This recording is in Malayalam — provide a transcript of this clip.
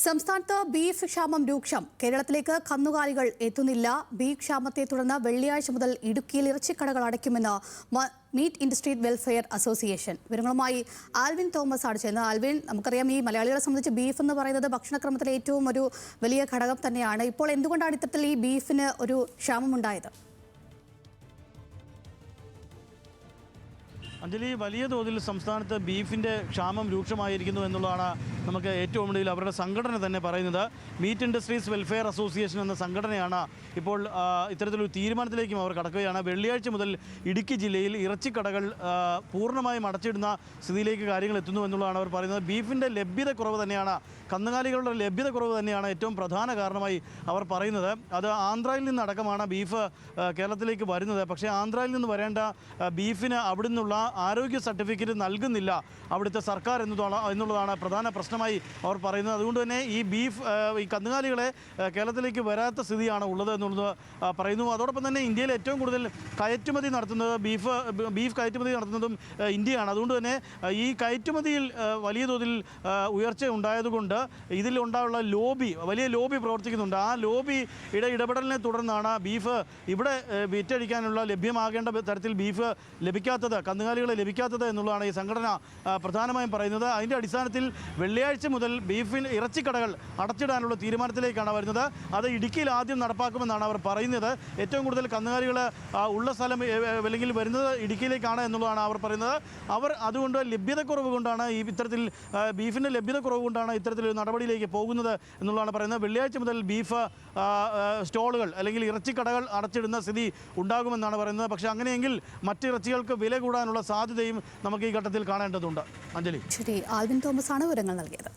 സംസ്ഥാനത്ത് ബീഫ് ക്ഷാമം രൂക്ഷം. കേരളത്തിലേക്ക് കന്നുകാലികൾ എത്തുന്നില്ല. ബീഫ് ക്ഷാമത്തെ തുടർന്ന് വെള്ളിയാഴ്ച മുതൽ ഇടുക്കിയിൽ ഇറച്ചിക്കടകൾ അടയ്ക്കുമെന്ന് മീറ്റ് ഇൻഡസ്ട്രി വെൽഫെയർ അസോസിയേഷൻ. വിവരങ്ങളുമായി ആൽവിൻ തോമസ് ആണ് ചെയ്യുന്നത്. ആൽവിൻ, നമുക്കറിയാം ഈ മലയാളികളെ സംബന്ധിച്ച് ബീഫ് എന്ന് പറയുന്നത് ഭക്ഷണക്രമത്തിലെ ഏറ്റവും ഒരു വലിയ ഘടകം തന്നെയാണ്. ഇപ്പോൾ എന്തുകൊണ്ടാണ് ഇത്തരത്തിൽ ഈ ബീഫിന് ഒരു ക്ഷാമം ഉണ്ടായത്? അഞ്ജലി, വലിയ തോതിൽ സംസ്ഥാനത്ത് ബീഫിൻ്റെ ക്ഷാമം രൂക്ഷമായിരിക്കുന്നു എന്നുള്ളതാണ് നമുക്ക് ഏറ്റവും ഒടുവിൽ അവരുടെ സംഘടന തന്നെ പറയുന്നത്. മീറ്റ് ഇൻഡസ്ട്രീസ് വെൽഫെയർ അസോസിയേഷൻ എന്ന സംഘടനയാണ് ഇപ്പോൾ ഇത്തരത്തിലൊരു തീരുമാനത്തിലേക്കും അവർ കടക്കുകയാണ്. വെള്ളിയാഴ്ച മുതൽ ഇടുക്കി ജില്ലയിൽ ഇറച്ചിക്കടകൾ പൂർണ്ണമായും അടച്ചിടുന്ന സ്ഥിതിയിലേക്ക് കാര്യങ്ങൾ എത്തുന്നു എന്നുള്ളതാണ് അവർ പറയുന്നത്. ബീഫിൻ്റെ ലഭ്യത കുറവ് തന്നെയാണ്, കന്നുകാലികളുടെ ലഭ്യത കുറവ് തന്നെയാണ് ഏറ്റവും പ്രധാന കാരണമായി അവർ പറയുന്നത്. അത് ആന്ധ്രയിൽ നിന്നടക്കമാണ് ബീഫ് കേരളത്തിലേക്ക് വരുന്നത്. പക്ഷേ ആന്ധ്രയിൽ നിന്ന് വരേണ്ട ബീഫിന് അവിടെ നിന്നുള്ള ആരോഗ്യ സർട്ടിഫിക്കറ്റ് നൽകുന്നില്ല അവിടുത്തെ സർക്കാർ എന്നുള്ളതാണ് പ്രധാന പ്രശ്നമായി അവർ പറയുന്നത്. അതുകൊണ്ട് തന്നെ ഈ കന്നുകാലികളെ കേരളത്തിലേക്ക് വരാത്ത സ്ഥിതിയാണ് ഉള്ളത് എന്നുള്ളത് പറയുന്നു. അതോടൊപ്പം തന്നെ ഇന്ത്യയിൽ ഏറ്റവും കൂടുതൽ കയറ്റുമതി നടത്തുന്നത് ബീഫ് കയറ്റുമതി നടത്തുന്നതും ഇന്ത്യയാണ്. അതുകൊണ്ട് തന്നെ ഈ കയറ്റുമതിയിൽ വലിയ തോതിൽ ഉയർച്ച ഉണ്ടായതുകൊണ്ട് ഇതിലുണ്ടായുള്ള വലിയ ലോബി പ്രവർത്തിക്കുന്നുണ്ട്. ആ ലോബിയുടെ ഇടപെടലിനെ തുടർന്നാണ് ബീഫ് ഇവിടെ വിറ്റഴിക്കാനുള്ള ലഭ്യമാകേണ്ട തരത്തിൽ ബീഫ് ലഭിക്കാത്തത്, കന്നുകാലികളെ ലഭിക്കാത്തത് എന്നുള്ളതാണ് ഈ സംഘടന പ്രധാനമായും പറയുന്നത്. അതിൻ്റെ അടിസ്ഥാനത്തിൽ വെള്ളിയാഴ്ച മുതൽ ഇറച്ചിക്കടകൾ അടച്ചിടാനുള്ള തീരുമാനത്തിലേക്കാണ് വരുന്നത്. അത് ഇടുക്കിയിൽ ആദ്യം നടപ്പാക്കുമെന്നാണ് അവർ പറയുന്നത്. ഏറ്റവും കൂടുതൽ കന്നുകാലികൾ ഉള്ള സ്ഥലം അല്ലെങ്കിൽ വരുന്നത് ഇടുക്കിയിലേക്കാണ് എന്നുള്ളതാണ് അവർ പറയുന്നത്. അവർ അതുകൊണ്ട് ലഭ്യതക്കുറവ് കൊണ്ടാണ് ഇത്തരത്തിൽ ബീഫിൻ്റെ ലഭ്യതക്കുറവ് കൊണ്ടാണ് ഇത്തരത്തിലൊരു നടപടിയിലേക്ക് പോകുന്നത് എന്നുള്ളതാണ് പറയുന്നത്. വെള്ളിയാഴ്ച മുതൽ ബീഫ് സ്റ്റോളുകൾ അല്ലെങ്കിൽ ഇറച്ചിക്കടകൾ അടച്ചിടുന്ന സ്ഥിതി ഉണ്ടാകുമെന്നാണ് പറയുന്നത്. പക്ഷേ അങ്ങനെയെങ്കിൽ മറ്റ് ഇറച്ചികൾക്ക് വില കൂടാനുള്ള സാധ്യതയും നമുക്ക് ഈ ഘട്ടത്തിൽ കാണേണ്ടതുണ്ട്. അഞ്ജലി, ശരി. ആൽവിൻ തോമസ് ആണ് വിവരങ്ങൾ നൽകിയത്.